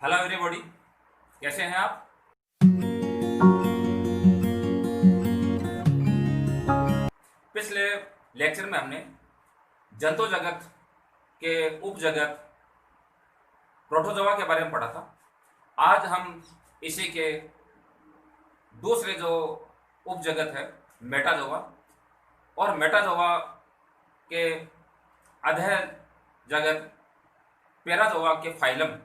Hello everybody, कैसे हैं आप। पिछले लेक्चर में हमने जंतु जगत के उप जगत प्रोटोजोआ के बारे में पढ़ा था। आज हम इसी के दूसरे जो उप जगत है मेटाजोआ और मेटाजोआ के अधः जगत पैराजोआ के फाइलम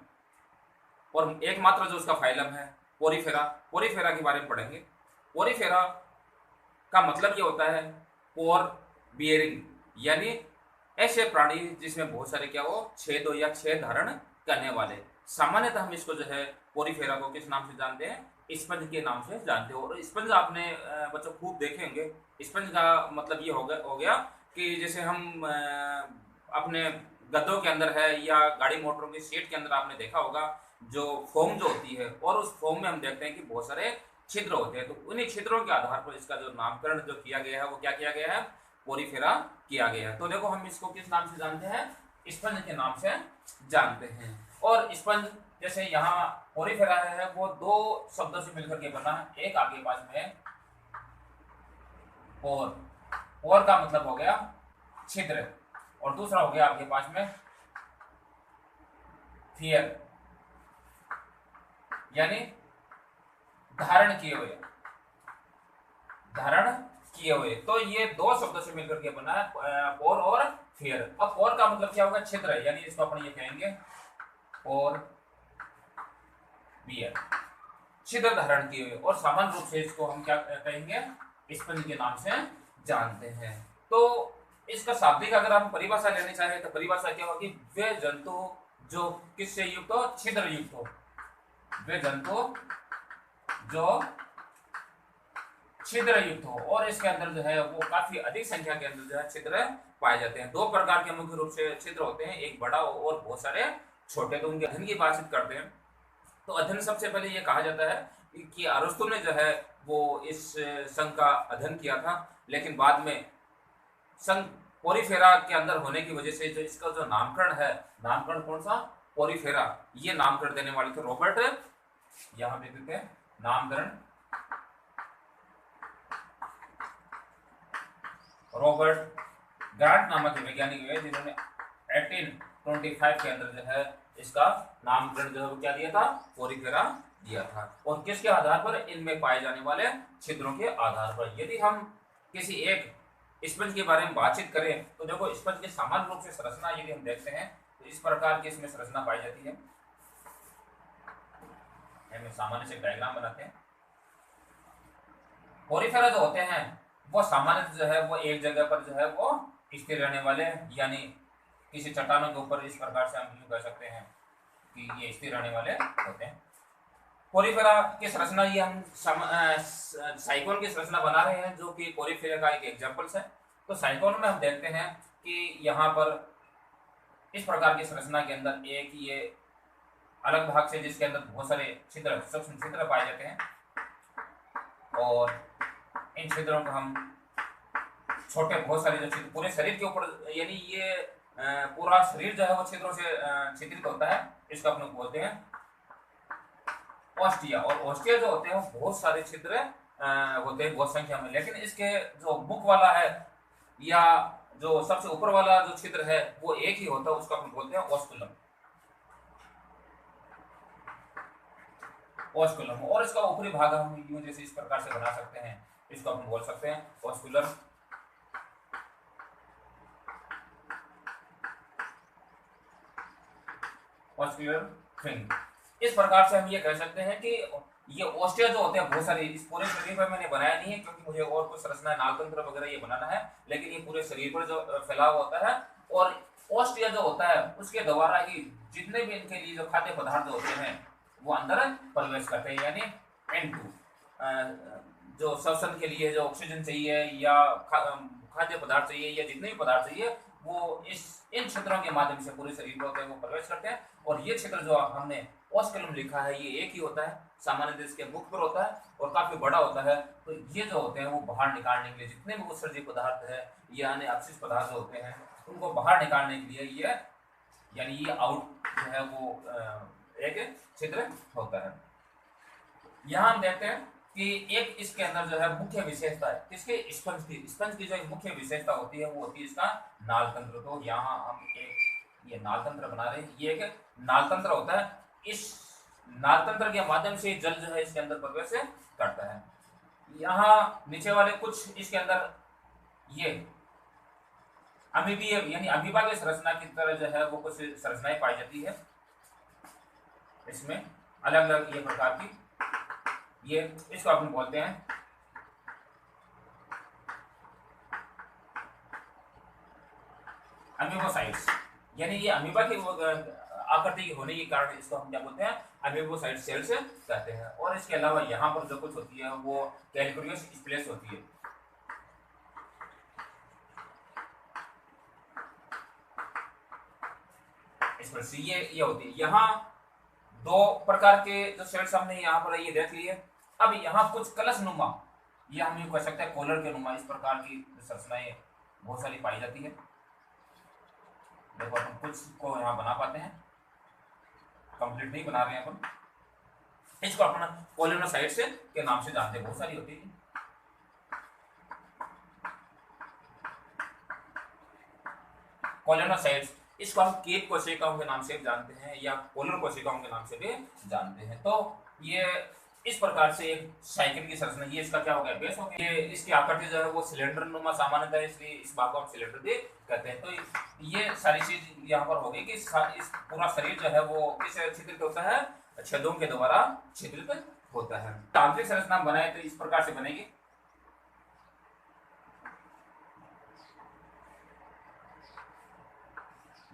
और एकमात्र जो उसका फाइलम है पोरीफेरा पोरीफेरा के बारे में पढ़ेंगे। पोरीफेरा का मतलब ये होता है पोर बियरिंग, यानी ऐसे प्राणी जिसमें बहुत सारे क्या हो छेद हो या छेद धारण करने वाले। सामान्यतः हम इसको जो है पोरीफेरा को किस नाम से जानते हैं, स्पंज के नाम से जानते हो। और स्पंज आपने बच्चों खूब देखे होंगे। स्पंज का मतलब ये हो गया कि जैसे हम अपने गद्दों के अंदर है या गाड़ी मोटरों की सीट के अंदर आपने देखा होगा जो फोम जो होती है, और उस फोम में हम देखते हैं कि बहुत सारे छिद्र होते हैं। तो उन्हीं छिद्रों के आधार पर इसका जो नामकरण जो किया गया है वो क्या किया गया है, पोरीफेरा किया गया है। तो देखो हम इसको किस नाम से जानते हैं, स्पंज के नाम से जानते हैं। और स्पंज जैसे यहाँ पोरीफेरा है वो दो शब्दों से मिलकर के बना है। एक आपके पास में पोर का मतलब हो गया छिद्र, और दूसरा हो गया आपके पास में फियर, यानी धारण किए हुए, धारण किए हुए। तो ये दो शब्दों से मिलकर के बना है पोर और फियर। अब पोर का मतलब क्या होगा, छिद्र, यानी इसको अपन ये कहेंगे पोर बियर, छिद्र धारण किए हुए। और सामान्य रूप से इसको हम क्या कहेंगे, स्पंज के नाम से जानते हैं। तो इसका शाब्दिक अगर हम परिभाषा लेनी चाहे तो परिभाषा क्या होगी, वे जंतु जो किससे युक्त हो, छिद्र युक्त हो। वे जंतु जो छिद्र युक्त हो, और इसके अंदर जो है वो काफी अधिक संख्या के अंदर जो है छिद्र पाए जाते हैं। दो प्रकार के मुख्य रूप से छिद्र होते हैं, एक बड़ा और बहुत सारे छोटे। तो उनके अध्ययन की बातचीत करते हैं। तो अध्ययन सबसे पहले ये कहा जाता है कि अरस्तु ने जो है वो इस संघ का अध्ययन किया था, लेकिन बाद में संघ पोरीफेरा के अंदर होने की वजह से जो इसका जो नामकरण है, नामकरण कौन सा, पोरीफेरा, ये नामकरण देने वाले थे रॉबर्ट, यहां पे देते हैं नामकरण रॉबर्ट ग्रांट नामक वैज्ञानिक हुए, जिन्होंने 1825 के अंदर जो है इसका नामकरण जो है वो क्या दिया था, पोरीफेरा दिया था। और किसके आधार पर, इनमें पाए जाने वाले छिद्रों के आधार पर। यदि हम किसी एक स्पंज के बारे में बातचीत करें तो देखो स्पंज की सामान्य रूप से संरचना यदि हम देखते हैं तो इस प्रकार की इसमें संरचना पाई जाती है। हम सामान्य से डायग्राम बनाते हैं। पोरीफेरा जो होते हैं वो सामान्य जो है वो एक जगह पर जो है वो स्थिर रहने वाले, यानी किसी चट्टानों के ऊपर, इस प्रकार से हम यूं कह सकते हैं कि ये स्थिर रहने वाले होते हैं। पोरीफेरा की संरचना ये हम साइकोन की संरचना बना रहे हैं, जो कि पोरीफेरा का एक एग्जांपल्स है। तो साइकोन में हम देखते हैं कि यहाँ पर इस प्रकार की संरचना के अंदर एक ये अलग भाग से जिसके अंदर बहुत सारे छिद्र, सूक्ष्म छिद्र पाए जाते हैं, और इन छिद्रों को हम छोटे बहुत सारे जो छिद्र पूरे शरीर के ऊपर, यानी ये पूरा शरीर जो है वो छिद्रों से छिद्रित होता है, इसको अपन बोलते हैं ऑस्टिया। और ऑस्टिया जो होते हैं वो बहुत सारे छिद्र होते हैं, बहुत संख्या में। लेकिन इसके जो मुख वाला है या जो सबसे ऊपर वाला जो छिद्र है वो एक ही होता है, उसको अपन बोलते हैं ऑस्कुलम, ऑस्कुलम। और इसका ऊपरी भाग हम यूं जैसे इस प्रकार से बना सकते हैं, इसको अपन बोल सकते हैं ऑस्कुलर फिंग। इस प्रकार से हम ये कह सकते हैं कि ये ऑस्टिया जो होते हैं बहुत सारे, इस पूरे शरीर पर मैंने बनाया नहीं है क्योंकि मुझे और कुछ संरचना नालतंत्र वगैरह ये बनाना है, लेकिन ये पूरे शरीर पर जो फैला हुआ होता है। और ऑस्टिया जो होता है उसके द्वारा ही जितने भी इनके लिए जो खाद्य पदार्थ होते हैं वो अंदर प्रवेश करते हैं, यानी N2 जो श्वसन के लिए जो ऑक्सीजन चाहिए या खाद्य पदार्थ चाहिए या जितने भी पदार्थ चाहिए वो इन छिद्रों के माध्यम से पूरे शरीर में होते हैं, वो प्रवेश करते हैं। और ये छिद्र जो हमने ऑस्कुलम लिखा है ये एक ही होता है, सामान्य इसके मुख पर होता है और काफी बड़ा होता है। तो ये जो होते हैं वो बाहर निकालने के लिए जितने भी उत्सर्जित पदार्थ है या अन्य अपशिष्ट पदार्थ जो होते हैं उनको बाहर निकालने के लिए ये, यानी ये आउट जो है वो एक छिद्र होता है। यहाँ हम देखते हैं कि एक इसके अंदर जो है मुख्य विशेषता है किसके, स्पंज की जो एक मुख्य विशेषता होती है वो होती है इसका नाल तंत्र। तो यहाँ हम एक ये नाल तंत्र बना रहे हैं, ये एक नाल तंत्र होता है। इस नाल तंत्र के माध्यम से जल जो है इसके अंदर प्रवेश करता है। यहाँ नीचे वाले कुछ इसके अंदर ये अमीबीय यानी अमीबा की संरचना की तरह जो है वो कुछ संरचनाएं पाई जाती है इसमें, अलग अलग ये प्रकार की, ये इसको अपन बोलते हैं अमीबोसाइट्स। यानी ये अमीबा की आकृति की होने के कारण इसको हम क्या बोलते हैं, अमीबोसाइट सेल्स कहते हैं। और इसके अलावा यहाँ पर जो कुछ होती है वो कैलिकोरियस स्प्लेस होती है। ये होती है। यहाँ दो प्रकार के जो सेल्स हमने यहाँ पर ये देख लिए। अब यहाँ कुछ कलश नुमा, ये हम ये कह सकते हैं कॉलर के नुमा, इस प्रकार की संरचनाएं बहुत सारी पाई जाती है। देखो हम कुछ को यहाँ बना पाते हैं, कंप्लीट नहीं बना रहे हैं अपन। इसको अपन कोलिनोसाइट्स के नाम से जानते हैं, बहुत सारी होती है। कोलिनोसाइट्स, इसको हम कीट कोशिकाओं के नाम से जानते हैं या पोलर कोशिकाओं के नाम से भी जानते हैं। तो ये इस प्रकार से एक साइकिल की संरचना, ये इसका क्या हो गया, बेस हो गया। ये इसकी आकृति जो है वो सिलेंडर नुमा सामान्यतः है, इसलिए इस भाग को हम सिलेंडर भी कहते हैं। तो ये सारी चीज यहाँ पर हो गई कि इस पूरा शरीर जो है वो किस छिद्रित होता है, छेदों के द्वारा छिद्रित होता है। तांत्रिक संरचना बनाए तो इस प्रकार से बनेगी।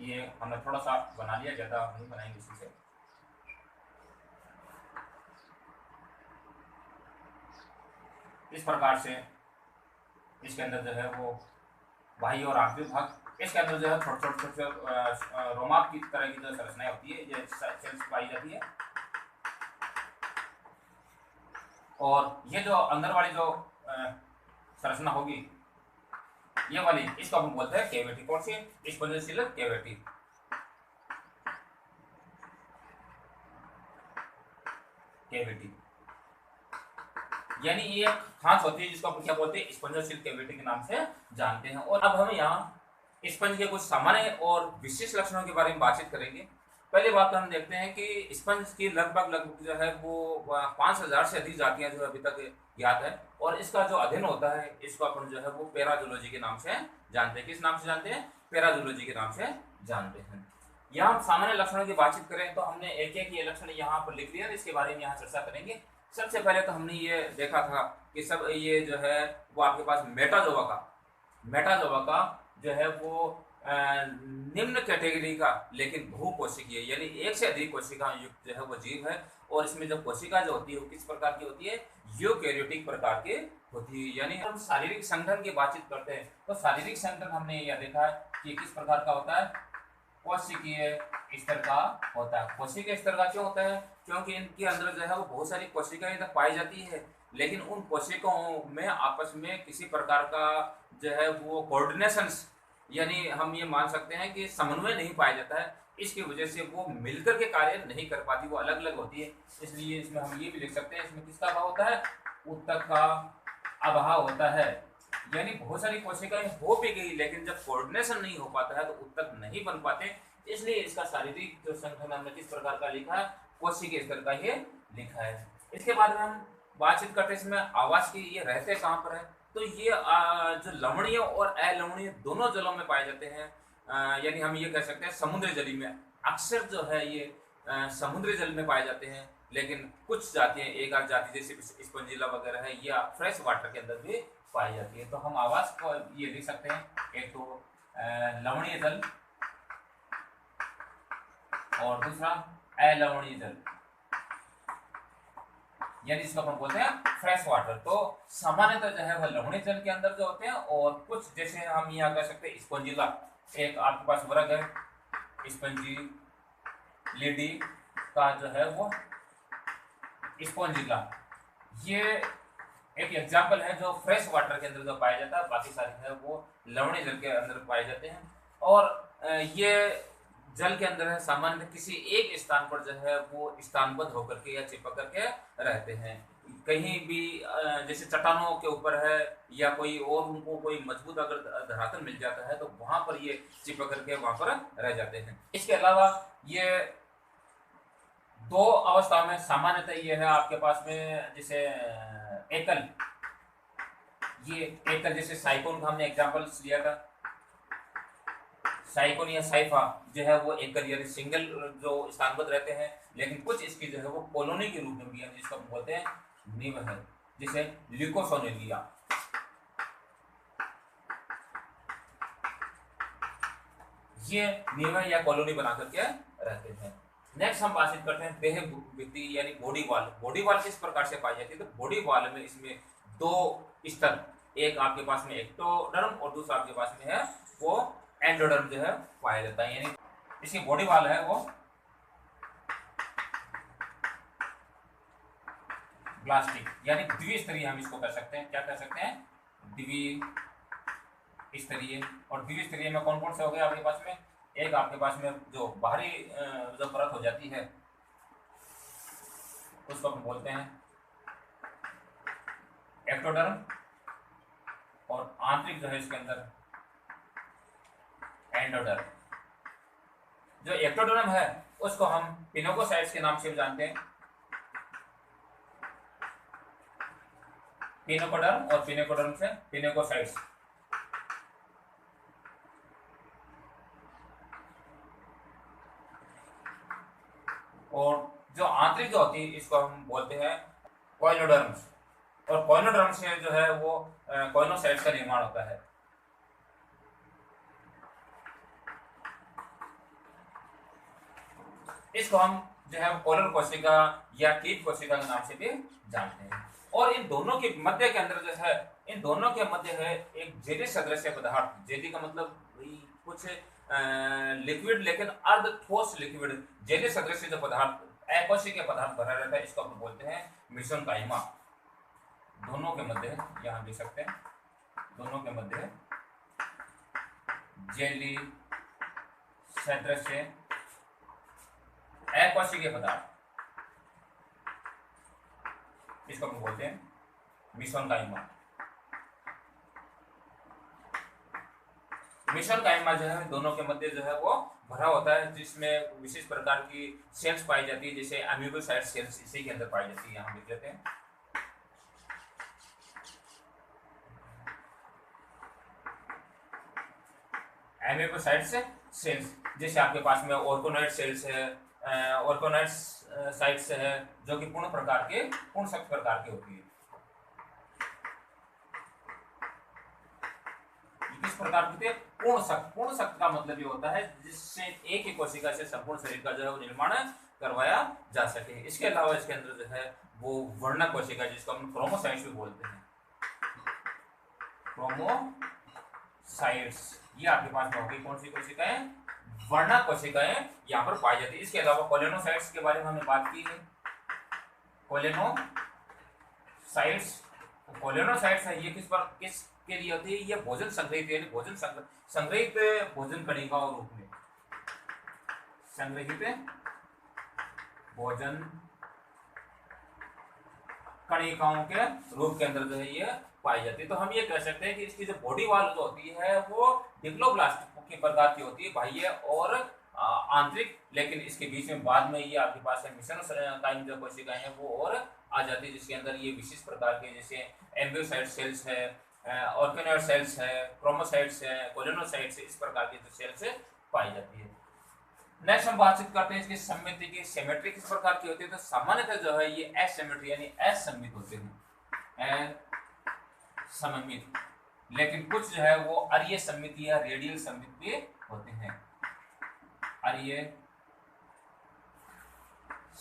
ये हमने थोड़ा सा बना लिया, ज्यादा नहीं बनाएंगे इसी से। इस प्रकार से इसके अंदर जो है वो बाह्य और आंतरिक भाग, इसके अंदर जो है छोटे छोटे रोमाप की तरह की जो संरचनाएं होती है ये सेल्स पाई जाती है। और ये जो अंदर वाली जो संरचना होगी ये वाली, इसको हम बोलते हैं कैविटी। कौन सी, स्पॉन्जियोसिल कैविटी। कैविटी यानी ये एक खांच होती है जिसको अपन क्या बोलते हैं, स्पॉन्जियोसिल कैविटी के नाम से जानते हैं। और अब हम यहाँ स्पंज के कुछ सामान्य और विशिष्ट लक्षणों के बारे में बातचीत करेंगे। पहली बात तो हम देखते हैं कि स्पंज की लगभग जो है वो 5000 से अधिक जातियां जो अभी तक ज्ञात है। और इसका जो अध्ययन होता है इसको अपन जो है वो पैराजूलॉजी के नाम से जानते हैं। किस नाम से जानते हैं, पैराजूलॉजी के नाम से जानते हैं। यहाँ हम सामान्य लक्षणों की बातचीत करें तो हमने एक एक ये लक्षण यहाँ पर लिख लिया, इसके बारे में यहाँ चर्चा करेंगे। सबसे पहले तो हमने ये देखा था कि सब ये जो है वो आपके पास मेटाजोआ का जो है वो निम्न कैटेगरी का लेकिन बहुकोशिकीय यानी एक से अधिक कोशिका युक्त जो है वो जीव है। और इसमें जो कोशिका जो होती है वो किस प्रकार की होती है, यूकैरियोटिक प्रकार की होती है। यानी हम शारीरिक संगठन की बातचीत करते हैं तो शारीरिक संगठन हमने यह देखा है कि किस प्रकार का होता है, कोशिकीय स्तर का होता है। कोशिकीय स्तर का क्यों होता है, क्योंकि इनके अंदर जो है वो बहुत सारी कोशिकाएं तो पाई जाती है लेकिन उन कोशिकाओं में आपस में किसी प्रकार का जो है वो कोऑर्डिनेशन यानी हम ये मान सकते हैं कि समन्वय नहीं पाया जाता है। इसकी वजह से वो मिलकर के कार्य नहीं कर पाती, वो अलग अलग होती है। इसलिए इसमें हम ये भी लिख सकते हैं इसमें किसका अभाव होता है, ऊतक का अभाव होता है। यानी बहुत सारी कोशिकाएं हो भी गई लेकिन जब कोऑर्डिनेशन नहीं हो पाता है तो ऊतक नहीं बन पाते। इसलिए इसका शारीरिक जो संगठन हमने किस प्रकार का लिखा है, कोशिकीय स्तर का ये लिखा है। इसके बाद में हम बातचीत करते हैं इसमें आवास की, ये रहते कहाँ पर है, तो ये जो लवणीय और अलवणीय दोनों जलों में पाए जाते हैं। यानी हम ये कह सकते हैं समुद्री जल में अक्सर जो है ये समुद्री जल में पाए जाते हैं। लेकिन कुछ जातियां, एक आध जाति जैसे स्पंजिला वगैरह है या फ्रेश वाटर के अंदर भी पाई जाती है। तो हम आवास को ये लिख सकते हैं, एक तो लवणीय जल और दूसरा अलवणीय जल यानी इसको अपन बोलते हैं फ्रेश वाटर। तो सामान्यतः जो है वह लवणीय जल के अंदर जो होते हैं और कुछ जैसे हम यहाँ कह सकते हैं स्पंजिला, एक आपके पास वर्ग है स्पंजिलिडी का जो है वो स्पंजिला, ये एक एग्जाम्पल है जो फ्रेश वाटर के अंदर जो पाया जाता है, बाकी सारे है वो लवणीय जल के अंदर पाए जाते हैं। और ये जल के अंदर है, सामान्य किसी एक स्थान पर जो है वो स्थानबद्ध होकर के या चिपक करके रहते हैं। कहीं भी जैसे चट्टानों के ऊपर है या कोई और उनको कोई मजबूत अगर धरातल मिल जाता है तो वहां पर ये चिपक करके वहां पर रह जाते हैं। इसके अलावा ये दो अवस्था में सामान्यतः ये है आपके पास में, जैसे एकल, ये एकल जैसे साइकोन का हमने एग्जांपल्स लिया था, साइकोन या साइफा जो है वो एकल यानी सिंगल जो स्थानबद्ध रहते हैं, लेकिन कुछ इसकी जो है वो कॉलोनी के रूप में भी है जिसको हम बोलते हैं निव है, जिसे ल्यूकोसोनेलिया। ये निव या कॉलोनी बना करके रहते हैं। नेक्स्ट हम बातचीत करते हैं देह भित्ति यानी बॉडी वॉल। बॉडी वॉल किस प्रकार से पाई जाती है? तो बॉडी वॉल में इसमें दो स्तर, एक आपके पास में एक्टोडर्म और दूसरा आपके पास में है वो एंडोडर्म जो है पाया जाता है। यानी इसकी बॉडी वॉल है वो ब्लास्टिक यानी द्विस्तरीय, हम इसको कर सकते हैं, क्या कर सकते हैं, द्विस्तरीय। और द्विस्तरीय में कौन कौन से हो गए आपके पास में? एक आपके पास में जो बाहरी जो परत हो जाती है उसको हम बोलते हैं एक्टोडर्म, और आंतरिक जो है इसके अंदर एंडोडर्म। जो एक्टोडर्म है उसको हम पिनोकोसाइट्स के नाम से जानते हैं, पिनोकोडर्म और पिनोकोडर्म से पिनोकोसाइट्स। और जो आंतरिक जो होती है इसको हम बोलते हैं कॉइनोडर्म्स, और कॉइनोडर्म से जो है वो कॉइनोसाइट्स का निर्माण होता है। इसको हम जो है कॉलर कोशिका या कीट कोशिका के नाम से भी जानते हैं। और इन दोनों के मध्य के अंदर जो है, इन दोनों के मध्य है एक जेली सदृश पदार्थ। जेली का मतलब कुछ लिक्विड लेकिन अर्ध ठोस लिक्विड, जेली सदृश जो पदार्थ अकोशिकीय पदार्थ भरा रहता है, इसको हम बोलते हैं मेसेनकाइमा। दोनों के मध्य है, यहाँ देख सकते हैं, दोनों के मध्य है जेली सदृश अकोशिकीय पदार्थ, इसको हम बोलते हैं मेसेनकाइमा। मेसेनकाइमा जो है दोनों के मध्य जो है वो भरा होता है, जिसमें विशेष प्रकार की सेल्स पाई जाती है, जैसे अमीबोसाइट सेल्स इसी के अंदर पाई जाती है। यहाँ देख लेते हैं, अमीबोसाइट सेल्स, जैसे आपके पास में ऑर्गोनॉइड सेल्स है, ऑर्गोनॉइड साइट्स है, जो कि पूर्ण शक्त प्रकार की होती है। किस प्रकार की होती है? पूर्ण शक्त का मतलब ये होता है जिससे एक ही कोशिका से संपूर्ण शरीर का जो है वो निर्माण करवाया जा सके। इसके अलावा इसके अंदर जो है वो वर्णक कोशिका, जिसको हम क्रोमोसाइट्स भी बोलते हैं, क्रोमोसाइट्स, ये आपके पास में होगी कौन सी कोशिकाएं? वर्णक कोशिकाएं यहाँ पर पाई जाती है। इसके अलावा कोलेनोसाइट्स के बारे में हमने बात की है, कोलेनोसाइट्स। कोलेनोसाइट्स है ये किस के लिए होती है? ये भोजन संग्रहित यानी संग्रहित भोजन कणिकाओं रूप में, संग्रहित भोजन कणिकाओं के रूप के अंदर जो है ये पाई जाती है। तो हम ये कह सकते हैं कि इसकी जो बॉडी वॉल जो होती है वो डिप्लोब्लास्ट की प्रकार की होती है, बाह्य और आंतरिक, लेकिन इसके बीच में बाद में ये आपके पास है मेसेनकाइम जो कोशिकाएं हैं वो और आ जाती है, जिसके अंदर ये विशेष प्रकार के जैसे एम्ब्रियोसाइट सेल्स है, ऑर्गेनॉइड सेल्स है, क्रोमोसाइट्स है, कोलिनोसाइट्स है, इस प्रकार की जो सेल्स पाई जाती है। नेक्स्ट हम बातचीत करते हैं इसकी सममिति की। सिमेट्री किस प्रकार की होती है? तो सामान्यतः जो है ये एसिमेट्री यानी असममित होते हैं, असममित, लेकिन कुछ जो है वो अरीय सममित या रेडियल सममित भी होते हैं, अरीय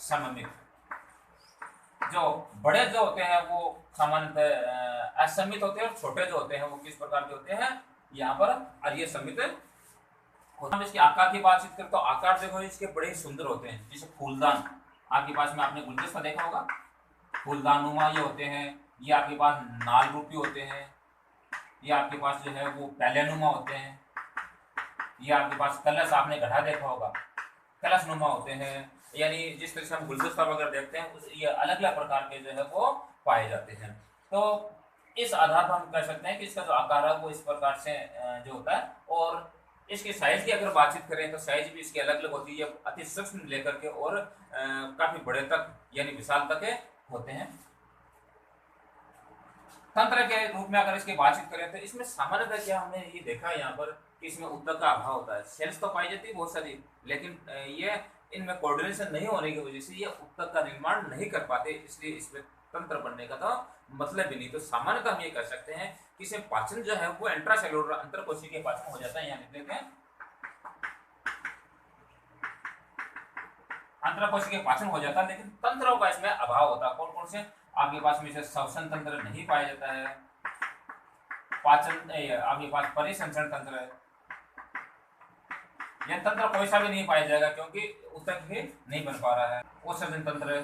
सममित। जो बड़े जो होते हैं वो सामान्यतः असममित होते हैं, और छोटे जो होते हैं वो किस प्रकार के होते हैं? यहाँ पर अरीय सममित। हम इसके आकार की बातचीत करें तो आकार देखो इसके बड़े ही सुंदर होते हैं, जैसे फूलदान आपके पास में आपने गुलदस्ता देखा होगा, फूलदान नुमा ये होते हैं। ये आपके पास नाल रूपी होते हैं, ये आपके पास जो है वो पैलेनुमा होते हैं, ये आपके पास कलश आपने गढ़ा देखा होगा, कलश नुमा होते हैं, यानी जिस तरह से हम गुलदस्ता वगैरह देखते हैं ये अलग अलग प्रकार के जो है वो पाए जाते हैं। तो इस आधार पर हम कह सकते हैं कि इसका जो आकार है वो इस प्रकार से जो होता है। और इसकी साइज की अगर बातचीत करें तो साइज भी इसकी अलग अलग होती है, अति सूक्ष्म लेकर के और काफी बड़े तक यानी विशाल तक के होते हैं। तंत्र के रूप में अगर इसकी बातचीत करें तो इसमें सामान्यतः क्या हमने ये देखा है यहाँ पर कि इसमें उत्तक का अभाव होता है। सेल्स तो पाई जाती है बहुत सारी, लेकिन ये इनमें कोऑर्डिनेशन नहीं होने की वजह से ये उत्तक का निर्माण नहीं कर पाते, इसलिए इसमें तंत्र बनने का तो मतलब ही नहीं। तो सामान्यतः हम ये कह सकते हैं कि इसमें पाचन जो है वो इंट्रासेलुलर अंतरकोशिकीय पाचन हो जाता है। यहाँ लिख देते हैं अंतरकोशिकीय पाचन हो जाता है, लेकिन तंत्रों का इसमें अभाव होता है। कौन कौन से आपके पास में से श्वसन तंत्र नहीं पाया जाता है, पाचन आपके पास परिसंचरण तंत्र है, यह तंत्र कोई सा भी नहीं पाया जाएगा क्योंकि उत्तक भी नहीं बन पा रहा है। उत्सर्जन तंत्र,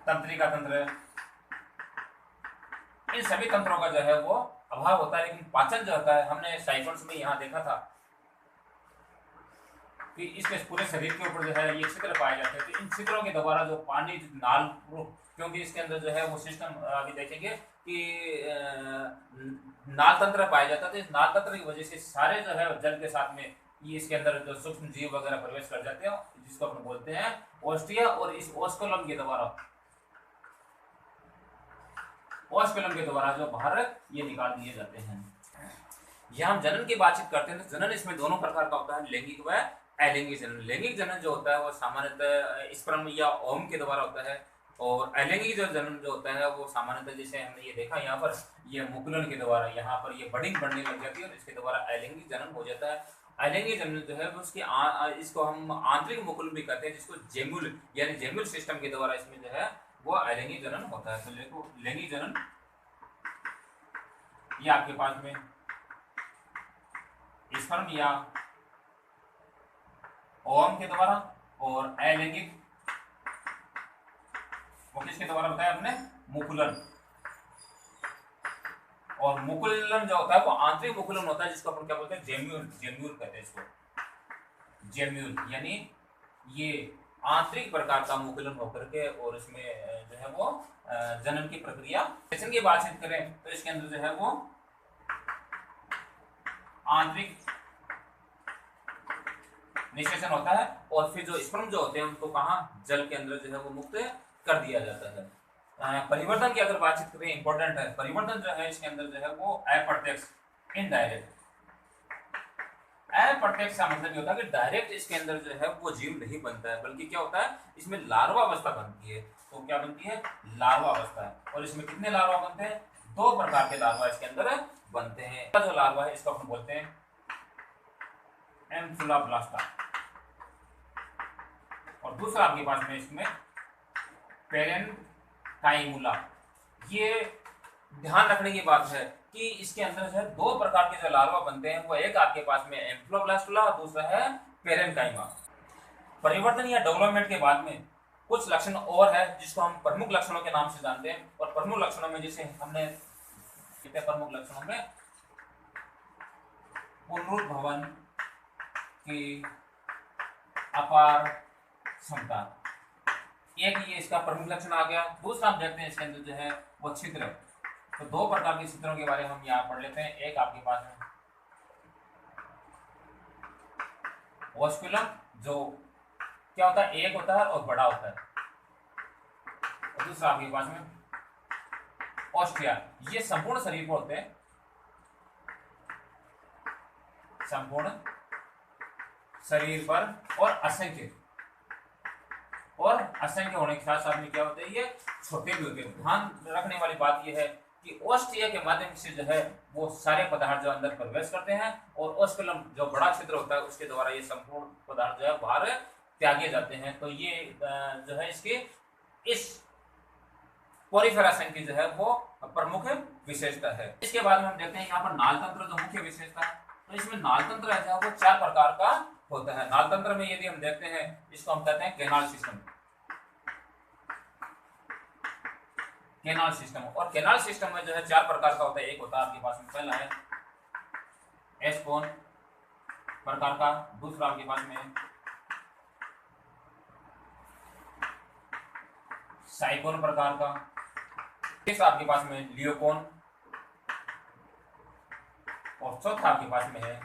तंत्रिका तंत्र, इन सभी तंत्रों का जो है वो अभाव होता है। लेकिन पाचन जो होता है हमने साइकोन्स में यहाँ देखा था कि इसके पूरे शरीर के ऊपर जो है ये छिद्र पाए जाते हैं। तो इन छिद्रों के द्वारा जो पानी नाल, क्योंकि इसके अंदर जो है वो सिस्टम अभी देखेंगे कि नाल तंत्र पाया जाता है। तो इस नाल तंत्र की वजह से सारे जो है जल के साथ में ये इसके अंदर जो सूक्ष्म जीव वगैरह प्रवेश कर जाते हैं, जिसको अपन बोलते हैं ओस्टिया। और इस ओस्कुलम के द्वारा जो बाहर ये निकाल दिए जाते हैं। यहाँ हम जनन की बातचीत करते हैं तो जनन इसमें दोनों प्रकार का होता है, लैंगिक व अलैंगिक जनन। लैंगिक जनन जो होता है वो सामान्यतः स्पर्म या ओम के द्वारा होता है, और अलैंगिक जो जनन जो होता है वो सामान्यतः जैसे हमने ये देखा यहाँ पर ये मुकुलन के द्वारा यहाँ पर ये बडिंग बढ़ने लग जाती है और इसके द्वारा अलैंगिक जनन हो जाता है। अलैंगिक जनन जो है उसकी इसको हम आंतरिक मुकुलन भी कहते हैं, जिसको जेम्यूल यानी जेम्यूल सिस्टम के द्वारा इसमें जो है वो अलैंगिक जनन होता है। तो लैंगिक जनन ये आपके पास में स्पर्म या ओवम के द्वारा, और अलैंगिक वो किसके द्वारा बताया हमने, मुकुलन। और मुकुलन जो होता है वो आंतरिक मुकुलन होता है, जिसको अपन क्या बोलते हैं, जेम्यूल। जेम्यूल कहते हैं इसको, जेम्यूल यानी ये आंतरिक प्रकार का मुकुलन होकर के और इसमें जो है वो जनन की प्रक्रिया। सेक्शन की बातचीत करें तो इसके अंदर जो है वो आंतरिक निषेचन होता है, और फिर जो स्पर्म जो होते हैं उनको कहाँ, जल के अंदर जो है वो मुक्त कर दिया जाता है। परिवर्तन की अगर बातचीत करें, इंपॉर्टेंट है परिवर्तन जो है इसके अंदर जो है वो अप्रत्यक्ष, इनडायरेक्ट। अप्रत्यक्ष का मतलब ये होता है कि डायरेक्ट इसके अंदर जो है वो जीव नहीं बनता है, बल्कि क्या होता है इसमें लार्वा अवस्था बनती है। तो क्या बनती है, लार्वा अवस्था। और इसमें कितने लार्वा बनते हैं, 2 प्रकार के लार्वा इसके अंदर बनते हैं। जो लार्वा है इसको अपन बोलते हैं एम्फुलाब्लास्टा, और दूसरा आपके पास में इसमें पेरेन्काइमुला। ये ध्यान रखने की बात है कि इसके अंदर जो है 2 प्रकार के जो लार्वा बनते हैं, वो एक आपके पास में एम्फुलोब्लास्टुला और दूसरा है पेरेन्काइमा। परिवर्तन या डेवलपमेंट के बाद में कुछ लक्षण और है जिसको हम प्रमुख लक्षणों के नाम से जानते हैं। और प्रमुख लक्षणों में जैसे हमने प्रमुख लक्षणों में पुनरुद्भवन की अपार क्षमता, एक ये इसका प्रमुख लक्षण आ गया। दूसरा हम देखते हैं इसके अंदर जो है वो छिद्र। तो 2 प्रकार के छिद्रों के बारे में हम यहाँ पढ़ लेते हैं। एक आपके पास है ओस्कुलम, जो क्या होता है, एक होता है और बड़ा होता है, और दूसरा आपके पास में ओस्टिया। ये संपूर्ण शरीर पर होते हैं, संपूर्ण शरीर पर, और असंख्य होने के साथ साथ में क्या होते हैं, ये छोटे भी होते हैं। ध्यान रखने वाली बात यह है कि ओस्टिया के माध्यम से जो है वो सारे पदार्थ जो अंदर प्रवेश करते हैं, और ओस्कुलम जो बड़ा छिद्र होता है उसके द्वारा ये संपूर्ण पदार्थ जो है बाहर त्यागे जाते हैं। तो ये जो है इसकी इस पोरिफेरा की जो है वो प्रमुख विशेषता है। इसके बाद में हम देखते हैं यहाँ पर नाल तंत्र जो मुख्य विशेषता है। तो इसमें नाल तंत्र है वो 4 प्रकार का होता है। नाल तंत्र में यदि हम देखते हैं इसको हम कहते हैं केनाल सिस्टम। केनाल सिस्टम, और केनाल सिस्टम में जो है 4 प्रकार का होता है। एक होता है आपके पास में, पहला है एस कोन प्रकार का, दूसरा आपके पास में साइकोन प्रकार का, तीसरा आपके पास में लियोकोन, और चौथा आपके पास में है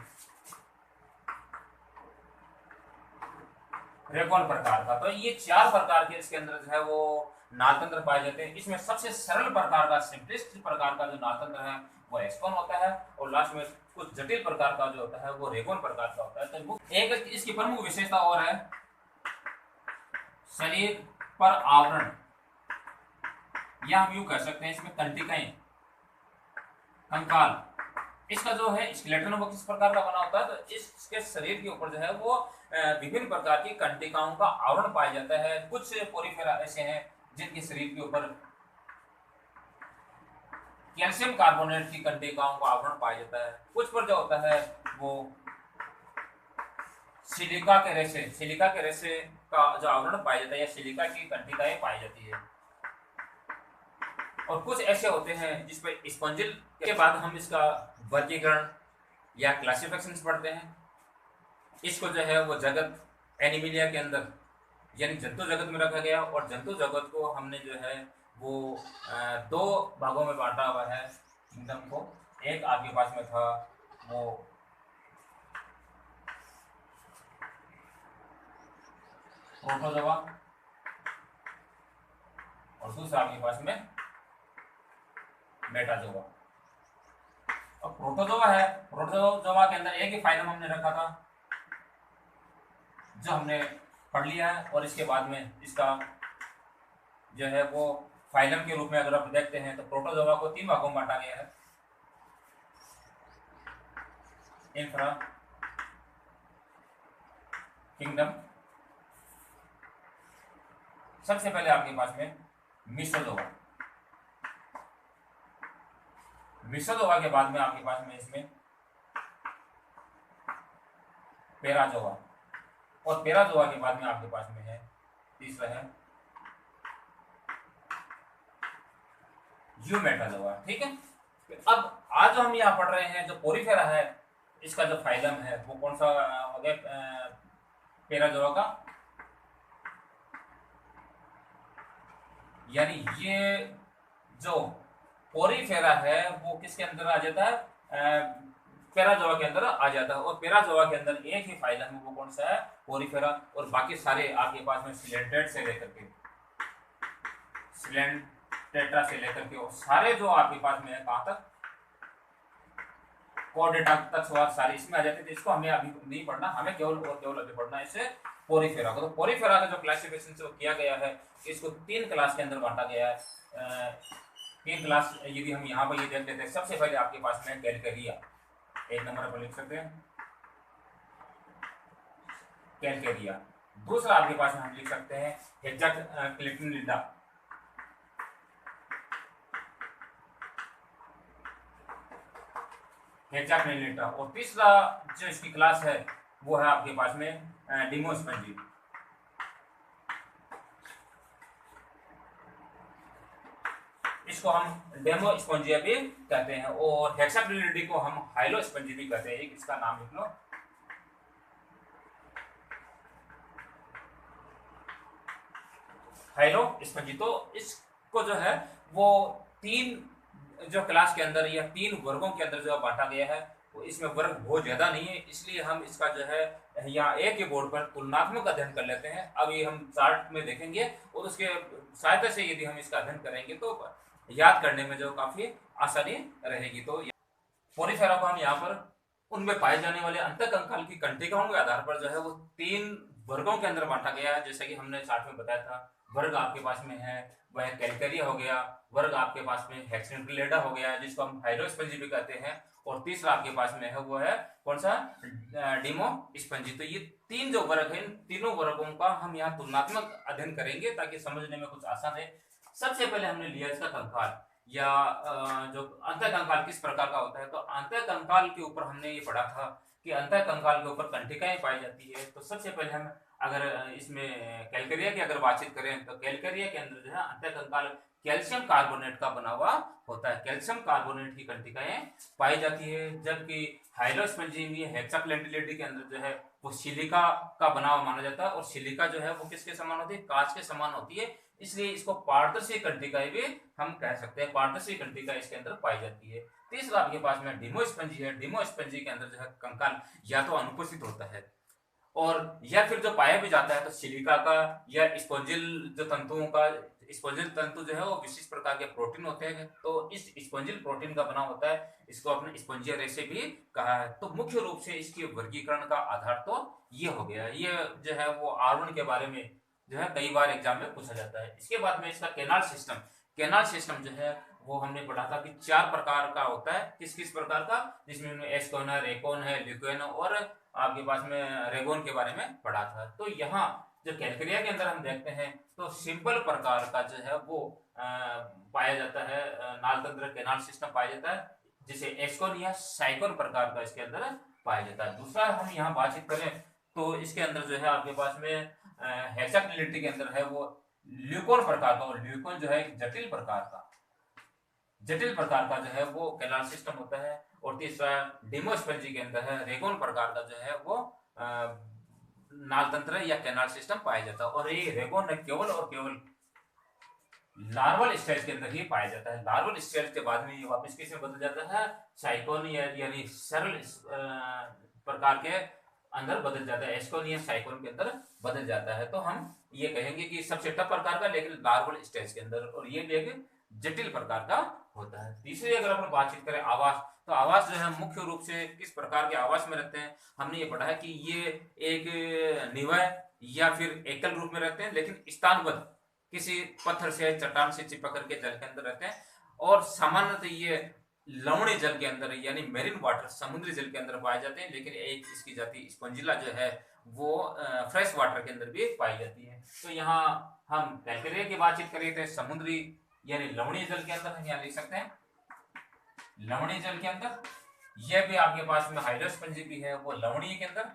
रेकोन प्रकार का। तो ये 4 प्रकार के इसके अंदर जो है वो नालतंत्र पाए जाते हैं। इसमें सबसे सरल प्रकार का, सिंपलेस्ट प्रकार का जो नालतंत्र है वो एस्कोन होता है, और लास्ट में कुछ जटिल प्रकार का जो होता है वो रेकोन प्रकार का होता है। तो एक इसकी प्रमुख विशेषता और है शरीर पर आवरण, या हम यूं कह सकते हैं इसमें कंटिकाएं, कंकाल, इसका जो है स्केलेटन वो किस प्रकार का बना होता है, तो इसके शरीर के ऊपर जो है वो विभिन्न प्रकार की कंटिकाओं का आवरण पाया जाता है। कुछ पोरीफेरा ऐसे हैं जिनके शरीर के ऊपर कैल्शियम कार्बोनेट की कंटिकाओं का आवरण पाया जाता है। कुछ पर जो होता है वो सिलिका के रेशे का जो आवरण पाया जाता है, या सिलिका की कंटिकाएं पाई जाती है। और कुछ ऐसे होते हैं जिस पर स्पंजिल के बाद हम इसका वर्गीकरण या क्लासिफिकेशन पढ़ते हैं। इसको जो है वो जगत एनिमिलिया के अंदर यानी जंतु जगत में रखा गया, और जंतु जगत को हमने जो है वो 2 भागों में बांटा हुआ है किंगडम को। एक आपके पास में था वो प्रोटोजोआ, और दूसरा आपके पास में मेटाजोआ। और प्रोटोजोआ है, प्रोटोजोआ के अंदर एक ही फाइलम हमने रखा था जो हमने पढ़ लिया है, और इसके बाद में इसका जो है वो फाइलम के रूप में अगर आप देखते हैं तो प्रोटोजोआ को 3 भागों में बांटा गया है। इंफ्रा किंगडम, सबसे पहले आपके पास में मिसोजोआ के बाद में आपके पास में इसमें पेराजोआ, और पेराजोआ के बाद में आपके पास में है तीसरा है यूमेटाजोआ। ठीक है, अब आज जो हम यहाँ पढ़ रहे हैं जो पोरीफेरा है, इसका जो फाइलम है वो कौन सा हो गया, पेराजोआ का, यानी ये जो पोरीफेरा है वो किसके अंदर आ जाता है, पेराजोआ के अंदर आ जाता है। और पेराजोआ के अंदर एक ही फाइलम है, वो कौन सा है, पोरीफेरा, और बाकी सारे आपके पास में सिलेंटेड से लेकर के सिलेंटेट्रा से लेकर के और सारे जो आपके पास में है कहां तक, कोडेटा तक सारे इसमें आ जाते थे। इसको हमें अभी नहीं पढ़ना, हमें केवल और केवल अभी पढ़ना है इसे पोरीफेरा को। तो पोरीफेरा का जो क्लासिफिकेशन से किया गया है, इसको 3 क्लास के अंदर बांटा गया है। 3 क्लास यदि हम यहाँ पर ये देख लेते हैं, सबसे पहले आपके पास में कैलकेरिया, 1 नंबर पर लिख सकते हैं कैलकेरिया। दूसरा आपके पास में हम लिख सकते हैं हेक्साक्टिनिडा, हेक्साक्टिनिडा, और तीसरा जो इसकी क्लास है वो है आपके पास में डिमोस्पेंजी। इसको हम डेमोस्पोंजिया भी कहते हैं, और हेक्साक्टिनिडी को हम हाइलोस्पोंजी भी कहते हैं। एक इसका नाम लिख लो, हाइलोस्पोंजी। तो इसको जो है वो 3 जो क्लास के अंदर या 3 वर्गों के अंदर जो बांटा गया है, तो इसमें वर्ग बहुत ज्यादा नहीं है, इसलिए हम इसका जो है यहाँ एक ही बोर्ड पर तुलनात्मक अध्ययन कर लेते हैं। अब ये हम चार्ट में देखेंगे, और उसके सहायता से यदि हम इसका अध्ययन करेंगे तो याद करने में जो काफी आसानी रहेगी। तो पोरीफेरा को हम यहाँ पर उनमें पाए जाने वाले अंतःकंकाल की कंटिकाओं के आधार पर जो है वो 3 वर्गों के अंदर बांटा गया है। जैसा कि हमने चार्ट में बताया था, वर्ग आपके पास में है वह कैलकेरिया हो गया, वर्ग आपके पास में हेक्साक्टिनिडा हो गया जिसको हम हाइलोस्पोंजी भी कहते हैं, और तीसरा आपके पास में है वो है कौन सा, डिमोस्पोंजी। तो ये 3 जो वर्ग है, इन तीनों वर्गों का हम यहाँ तुलनात्मक अध्ययन करेंगे ताकि समझने में कुछ आसान है। सबसे पहले हमने लिया इसका कंकाल, या जो अंतःकंकाल किस प्रकार का होता है। तो अंतःकंकाल के ऊपर हमने ये पढ़ा था कि अंतःकंकाल के ऊपर कंटिकाएं पाई जाती है। तो सबसे पहले हम अगर इसमें कैलकेरिया की अगर बातचीत करें तो कैलकेरिया के अंदर जो है अंतःकंकाल कैल्शियम कार्बोनेट का बना हुआ होता है। कैल्शियम कार्बोनेट की कंटिकाएं पाई जाती है, जबकि हाइड्रोस्पंजी में हेक्साक्लेंटिलिटी के अंदर जो है वो सिलिका का बना हुआ माना जाता है, और सिलिका जो है वो किसके समान होती है, कांच के समान होती है, इसलिए इसको पारदर्शी कंटिकाएं भी हम कह सकते हैं। पारदर्शी कंटिका इसके अंदर पाई जाती है। तीसरा आपके पास में डिमोस्पंजी है। डिमोस्पंजी के अंदर जो है कंकाल या तो अनुपस्थित होता है, और या फिर जो पाया भी जाता है तो सिलिका का या स्पॉन्जिल जो तंतुओं का, स्पॉन्जिल तंतु जो है वो विशिष्ट प्रकार के प्रोटीन होते हैं, तो इस स्पॉन्जिल प्रोटीन का बना होता है, इसको अपने स्पॉन्जिया रेशे भी कहा है। तो मुख्य रूप से इसके वर्गीकरण का आधार तो ये हो गया। ये जो है वो आवरण के बारे में जो है कई बार एग्जाम में पूछा जाता है। इसके बाद में इसका कैनाल सिस्टम, कैनाल सिस्टम जो है वो हमने पढ़ा था कि 4 प्रकार का होता है। किस किस प्रकार का, जिसमें एस्कोन है, रेकोन है, ल्यूकोन और आपके पास में रेगोन के बारे में पढ़ा था। तो यहाँ जो कैलकेरिया के अंदर हम देखते हैं तो सिंपल प्रकार का जो है वो पाया जाता है, नाल तंत्र कैनाल सिस्टम पाया जाता है, जिसे एस्कोन या साइकोन प्रकार का इसके अंदर पाया जाता है। दूसरा हम यहाँ बातचीत करें तो इसके अंदर जो है आपके पास में हेक्साक्टिलिटी के अंदर है वो ल्यूकोन प्रकार का, और ल्यूकोन जो है एक जटिल प्रकार का जो है वो कैनाल सिस्टम होता है। और तीसरा डिमोस्पेंजी के अंदर है रेगोन प्रकार का जो है वो नाल तंत्र या कैनाल सिस्टम पाया जाता है। और ये रेगोन केवल और केवल लार्वल स्टेज के अंदर ही पाया जाता है। लार्वल स्टेज के बाद में ये वापस किसमें बदल जाता है, साइकोन यानी सरल प्रकार के अंदर बदल जाता है, एस्कोन या साइकोन के अंदर बदल जाता है। तो हम ये कहेंगे कि सबसे टफ प्रकार का, लेकिन लार्वल स्टेज के अंदर, और ये भी एक जटिल प्रकार का होता है। तीसरी अगर अपन बातचीत करें आवास, तो आवास जो है मुख्य रूप से किस प्रकार के आवास में रहते हैं, हमने ये पढ़ा है कि ये एक निवय या फिर एकल रूप में रहते हैं, लेकिन स्थानबद्ध किसी पत्थर से, चट्टान से चिपक करके जल के अंदर रहते हैं। और सामान्यतः ये लवणीय जल के अंदर यानी मेरीन वाटर, समुद्री जल के अंदर पाए जाते हैं, लेकिन एक इसकी जाति स्पॉन्जिला जो है वो फ्रेश वाटर के अंदर भी पाई जाती है। तो यहाँ हम कैलकेरिया की बातचीत करें तो समुद्री यानी लवणीय जल के अंदर हम यहाँ लिख सकते हैं लवणीय जल के अंदर। यह भी आपके पास में हाइड्रोस्पंजी भी है वो लवणीय के अंदर,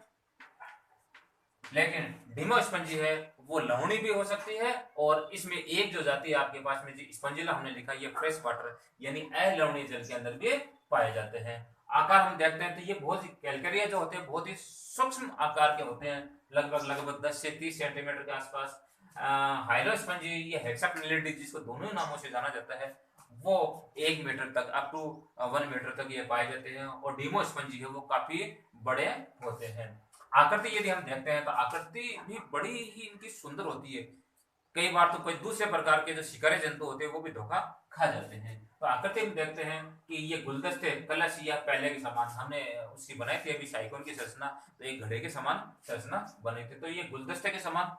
लेकिन डिमोस्पंजी है वो लवणीय भी हो सकती है। और इसमें एक जो जाति है आपके पास में जो स्पंजिला हमने लिखा, ये फ्रेश वाटर यानी अलवणीय जल के अंदर भी पाए जाते हैं। आकार हम देखते हैं तो ये बहुत ही कैलकेरिया जो होते हैं बहुत ही सूक्ष्म आकार के होते हैं, लगभग 10 से 30 सेंटीमीटर के आसपास। हाइड्रोस्पंजी या हेक्साक्टिलिटी जिसको दोनों ही नामों से जाना जाता है वो 1 मीटर तक, अप टू 1 मीटर तक ये पाए जाते हैं। और डिमोस्पंजी है वो काफी बड़े होते हैं। आकृति यदि हम देखते हैं तो आकृति भी बड़ी ही इनकी सुंदर होती है। कई बार तो कोई दूसरे प्रकार के जो शिकारी जंतु होते हैं वो भी धोखा खा जाते हैं। तो आकृति में देखते हैं कि ये गुलदस्ते, कलश या पहले के समान हमने उसकी बनाई थी अभी साइकोन की संरचना, तो एक घड़े के समान संरचना बनी थी। तो ये गुलदस्ते के समान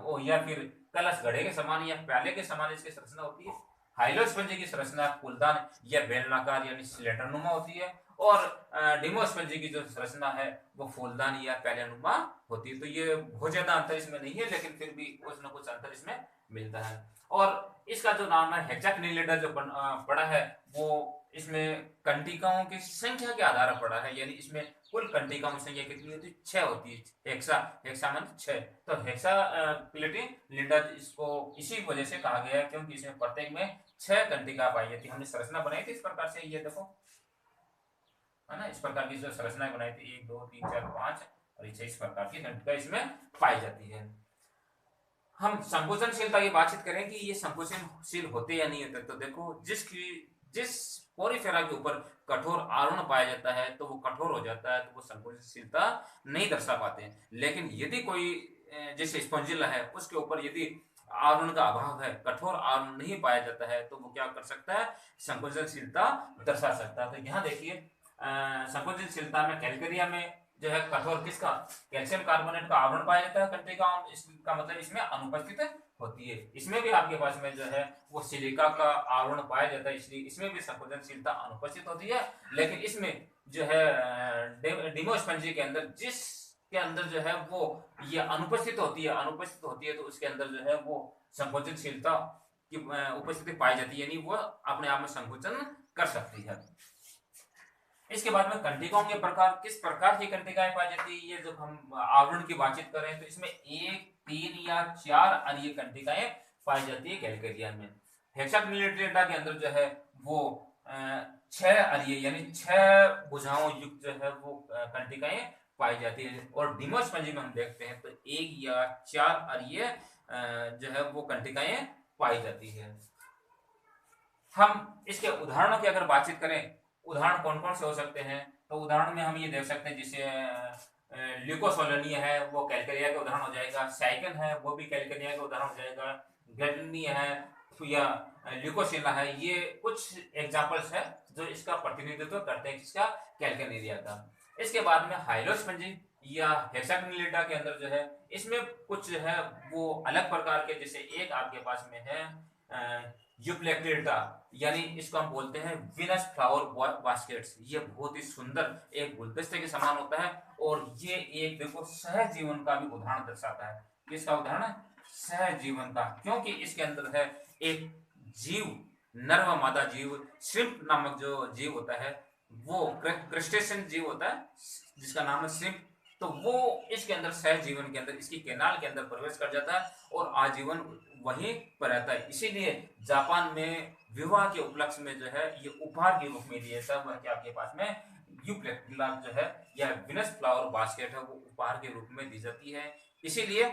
वो या फिर कलश घड़े के समान या प्याले के समान इसकी संरचना होती है। हाइड्रोस्पंजी की संरचना फूलदान या बेलनाकार यानी सिलेंडरनुमा होती है, और डिमोस्पंजी की जो संरचना है वो फूलदान या प्यालेनुमा होती है। तो ये बहुत ज्यादा अंतर इसमें नहीं है, लेकिन फिर भी कुछ न कुछ अंतर इसमें मिलता है। और इसका जो नाम है हेक्साक्टिलिडा जो पड़ा है वो इसमें कंटिकाओं की संख्या के आधार पर पड़ा है, यानी इसमें कुल कंटिकाओं की संख्या कितनी होती है, 6 होती है। हेक्सा मान 6, तो हेक्साक्टिलिडा इसको इसी वजह से कहा गया है क्योंकि इसमें प्रत्येक में 6 कंटिका पाई जाती है। हमने संरचना बनाई थी इस प्रकार से, ये देखो है ना, इस प्रकार की जो संरचनाएं बनाई थी 1 2 3 4 5 और इस प्रकार की कंटिका इसमें पाई जाती है। हम संकोचनशीलता की बातचीत करें कि ये संकोचनशील होते या नहीं होते, तो देखो जिस पोरिफेरा के ऊपर कठोर आवरण पाया जाता है तो वो कठोर हो जाता है, तो वो संकोचनशीलता नहीं दर्शा पाते हैं। लेकिन यदि कोई जैसे स्पॉन्जिला है उसके ऊपर यदि आवरण का अभाव है, कठोर आवरण नहीं पाया जाता है, तो वो क्या कर सकता है, संकोचनशीलता दर्शा सकता है। तो यहाँ देखिए संकोचनशीलता में कैलकेरिया में जो है कठोर किसका, कैल्शियम कार्बोनेट का आवरण पाया जाता है कंटिका, इसका मतलब इसमें अनुपस्थित होती है। इसमें भी आपके पास में जो है वो सिलिका का आवरण पाया जाता है, इसलिए इसमें भी संकोचनशीलता अनुपस्थित होती है। लेकिन इसमें जो है डिमोस्पंजी के अंदर जिस के अंदर जो है वो ये अनुपस्थित होती है, तो उसके अंदर जो है वो संकोचनशीलता की उपस्थिति पाई जाती है, यानी वो अपने आप में संकोचन कर सकती है। इसके बाद में कंटिकाओं के प्रकार, किस प्रकार की कंटिकाएं पाई जाती है, ये जो हम आवरण की बातचीत करें तो इसमें 1 3 या 4 अरीय कंटिकाएं पाई जाती है कैलकेरिया में। हेक्सागोनल के अंदर जो है वो 6 अरिये यानी 6 भुजाओं युक्त जो है वो कंटिकाएं पाई जाती है। और डिमोस्पर्जिक में हम देखते हैं तो 1 या 4 अरिये जो है वो कंटिकाएं पाई जाती है। हम इसके उदाहरणों की अगर बातचीत करें, उदाहरण कौन कौन से हो सकते हैं, तो उदाहरण में हम ये देख सकते हैं जैसे ल्यूकोसोलनिया है वो कैलकेरिया का उदाहरण हो जाएगा, साइकन है वो भी कैलकेरिया का उदाहरण हो जाएगा, गैडनिया है या ल्यूकोसिला है, ये कुछ एग्जांपल्स है जो इसका प्रतिनिधित्व करते हैं किसका, कैलकेरिया का। इसके बाद में हाइलोस्पंजी या हेक्सागोनलिडा के अंदर जो है इसमें कुछ जो है वो अलग प्रकार के, जैसे एक आपके पास में है यूप्लेक्टेटा, यानी इसको हम बोलते हैं विनस फ्लावर बास्केट्स। ये बहुत ही सुंदर एक गुलदस्ते के समान होता है और ये एक देखो सहजीवन का भी उदाहरण दर्शाता है। किसका उदाहरण है, सहजीवन का, क्योंकि इसके अंदर है एक जीव, नर व मादा जीव, श्रिम्प नामक जो जीव होता है वो क्रस्टेशियन जीव होता है जिसका नाम है श्रिम्प, तो वो इसके अंदर सहजीवन के अंदर इसकी केनाल के अंदर प्रवेश कर जाता है और आजीवन वहीं पर रहता है। इसीलिए जापान में विवाह के उपलक्ष्य में जो है ये उपहार के रूप में दिए सब कि आपके पास में यूप्लेक्टिला जो है या विनस फ्लावर बास्केट है वो उपहार के रूप में दी जाती है। इसीलिए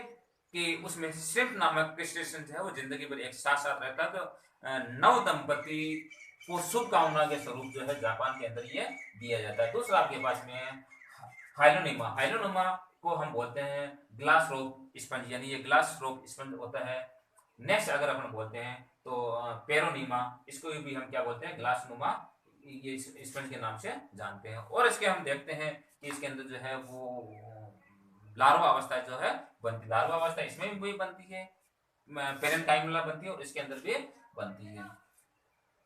कि उसमें श्रिम्प नामक क्रस्टेशियन जो है वो जिंदगी भर एक साथ साथ रहता है। तो नव दंपति को शुभकामना के स्वरूप जो है जापान के अंदर ये दिया जाता है। दूसरा आपके पास में हाइलोनिमा, हाइलोनिमा को हम बोलते हैं ग्लास रोप स्पंज, यानी ये ग्लास रोप स्पंज होता है। नेक्स्ट अगर अपन बोलते हैं तो पेरोनीमा, इसको भी हम क्या बोलते हैं, ग्लास नुमा, ये स्पंज के नाम से जानते हैं। और इसके हम देखते हैं कि इसके अंदर जो है वो लार्वा अवस्था जो है बनती, लार्वा अवस्था इसमें भी बनती है, पेरेंकाइमुला बनती है और इसके अंदर भी बनती है।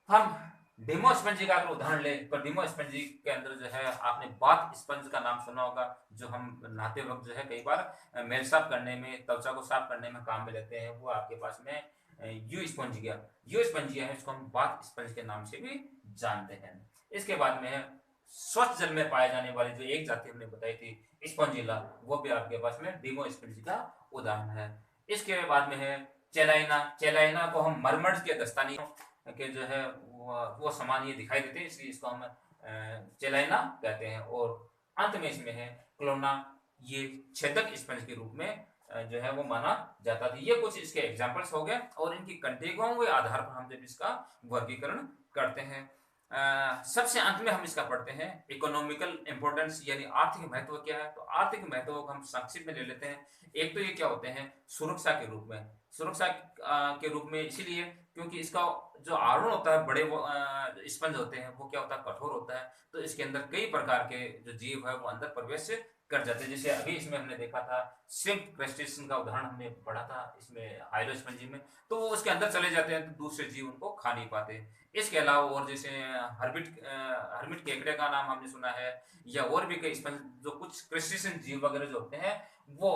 हम डिमोस्पंजी का अगर उदाहरण लें तो डिमोस्पंजी के अंदर जो है आपने बाथ स्पंज का नाम सुना होगा, जो हम नहाते वक्त जो है कई बार मेल साफ करने में, त्वचा को साफ करने में काम में लेते हैं, वो आपके पास में यू स्पंजिया, यू स्पंजिया है, इसको हम बाथ स्पंज के नाम से भी जानते हैं। इसके बाद में है स्वच्छ जल में पाए जाने वाली जो एक जाति हमने बताई थी स्पंजिला, वो भी आपके पास में डिमोस्पंजी का उदाहरण है। इसके बाद में है चेलाइना, चेलाइना को हम मरमर के दस्तानी के जो है वो समान ये दिखाई देते हैं, इसलिए इसको हम चेलाइना कहते हैं। और अंत में इसमें है क्लोना, ये छेदक स्पंज के रूप में जो है वो माना जाता था। ये कुछ इसके एग्जांपल्स हो गए और इनकी कंटिगुओं के आधार पर हम जब इसका वर्गीकरण करते हैं। सबसे अंत में हम इसका पढ़ते हैं इकोनॉमिकल इंपॉर्टेंस, यानी आर्थिक महत्व क्या है। तो आर्थिक महत्व को हम संक्षिप्त में ले लेते हैं। एक तो ये क्या होते हैं, सुरक्षा के रूप में, सुरक्षा के रूप में इसीलिए क्योंकि इसका जो आवरण होता है, बड़े स्पंज होते हैं वो क्या होता है, कठोर होता है, तो इसके अंदर कई प्रकार के जो जीव है वो अंदर प्रवेश कर जाते हैं। जैसे अभी इसमें हमने देखा था श्रिम्प क्रस्टेशियन का उदाहरण हमने पढ़ा था इसमें हाइलोस्पंजी में, तो वो उसके अंदर चले जाते हैं तो दूसरे जीव उनको खा नहीं पाते। इसके अलावा और जैसे हर्मिट केकड़े का नाम हमने सुना है, या और भी कई स्पंज जो कुछ क्रस्टेशियन जीव वगैरह जो होते हैं वो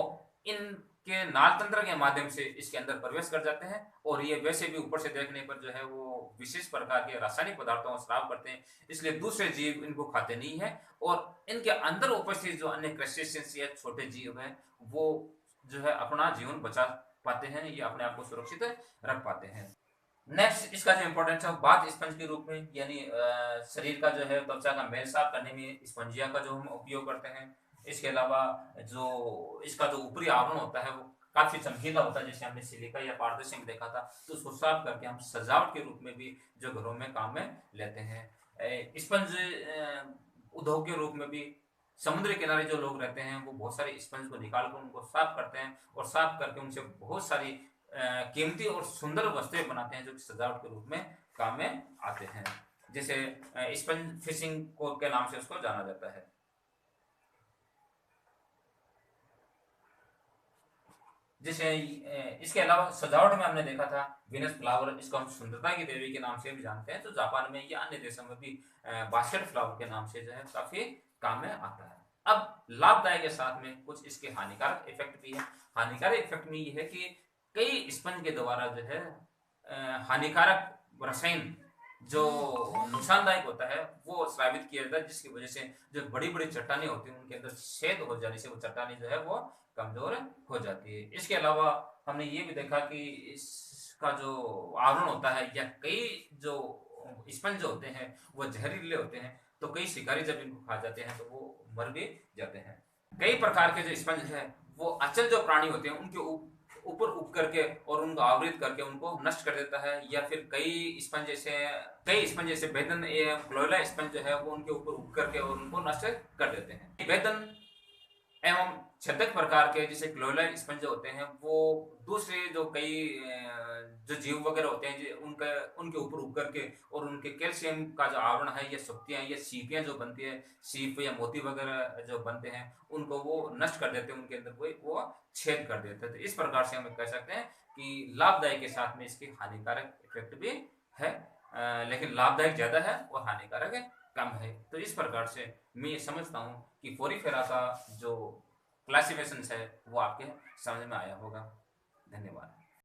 इनके नाल तंत्र के माध्यम से इसके अंदर प्रवेश कर जाते हैं और ये वैसे भी ऊपर से देखने पर जो है वो विशेष प्रकार के रासायनिक पदार्थों का स्राव करते हैं, इसलिए दूसरे जीव इनको खाते नहीं है और इनके अंदर उपस्थित जो अन्य क्रस्टेशियंस या छोटे जीव हैं वो जो है अपना जीवन बचा पाते हैं, ये अपने आप को सुरक्षित रख पाते हैं। नेक्स्ट इसका जो इम्पोर्टेंस है बाथ स्पंज के रूप में, यानी शरीर का जो है त्वचा का मेल साफ करने में स्पंजिया का जो हम उपयोग करते हैं। इसके अलावा जो इसका जो ऊपरी आवरण होता है वो काफी चमकीला होता है, जैसे हमने सिलिका या पारदर्शी में देखा था, तो उसको साफ करके हम सजावट के रूप में भी जो घरों में काम में लेते हैं। स्पंज उद्योग के रूप में भी समुद्र किनारे जो लोग रहते हैं वो बहुत सारे स्पंज को निकाल कर उनको साफ करते हैं और साफ करके उनसे बहुत सारी कीमती और सुंदर वस्तुएं बनाते हैं जो कि सजावट के रूप में काम में आते हैं। जैसे स्पंज फिशिंग को के नाम से उसको जाना जाता है। जैसे इसके अलावा सजावट में हमने देखा था विनस फ्लावर, इसको हम सुंदरता की देवी के नाम से भी जानते हैं, तो जापान में या अन्य देशों में भी बास्केट फ्लावर के नाम से जो है काफी काम में आता है। अब लाभदायक के साथ में कुछ इसके हानिकारक इफेक्ट भी है। हानिकारक इफेक्ट में ये है कि कई स्पंज के द्वारा जो है हानिकारक रसायन जो नुकसानदायक होता है वो स्रावित किया जाता है, जिसकी वजह से जो बड़ी बड़ी चट्टानें होती हैं उनके अंदर छेद हो जाने से वो चट्टानें जो है वो कमजोर हो जाती है। इसके अलावा हमने ये भी देखा कि इस का जो आवरण होता है, या कई जो स्पंज होते हैं वो जहरीले होते हैं, तो कई शिकारी जब इनको खा जाते हैं तो वो मर भी जाते हैं। कई प्रकार के जो स्पंज है वो अचल जो प्राणी होते हैं उनके ऊपर उग करके और उनको आवृत करके उनको नष्ट कर देता है, या फिर कई स्पंज जैसे बेदन क्लोएला स्पंज जो है वो उनके ऊपर उग करके और उनको नष्ट कर देते हैं। बेदन एवं छेदक प्रकार के जैसे क्लोएला स्पंज होते हैं वो दूसरे जो कई जो जीव वगैरह होते हैं उनके ऊपर उग करके और उनके कैल्शियम का जो आवरण है, या शक्तियां या सीपियां जो बनती है, सीप या मोती वगैरह जो बनते हैं, उनको वो नष्ट कर देते हैं, उनके अंदर कोई वो छेद कर देते हैं। तो इस प्रकार से हम कह सकते हैं कि लाभदायक के साथ में इसके हानिकारक इफेक्ट भी है, लेकिन लाभदायक ज्यादा है और हानिकारक कम है। तो इस प्रकार से मैं ये समझता हूँ कि फोरीफेरा का जो क्लासिफिकेशन है वो आपके समझ में आया होगा। धन्यवाद।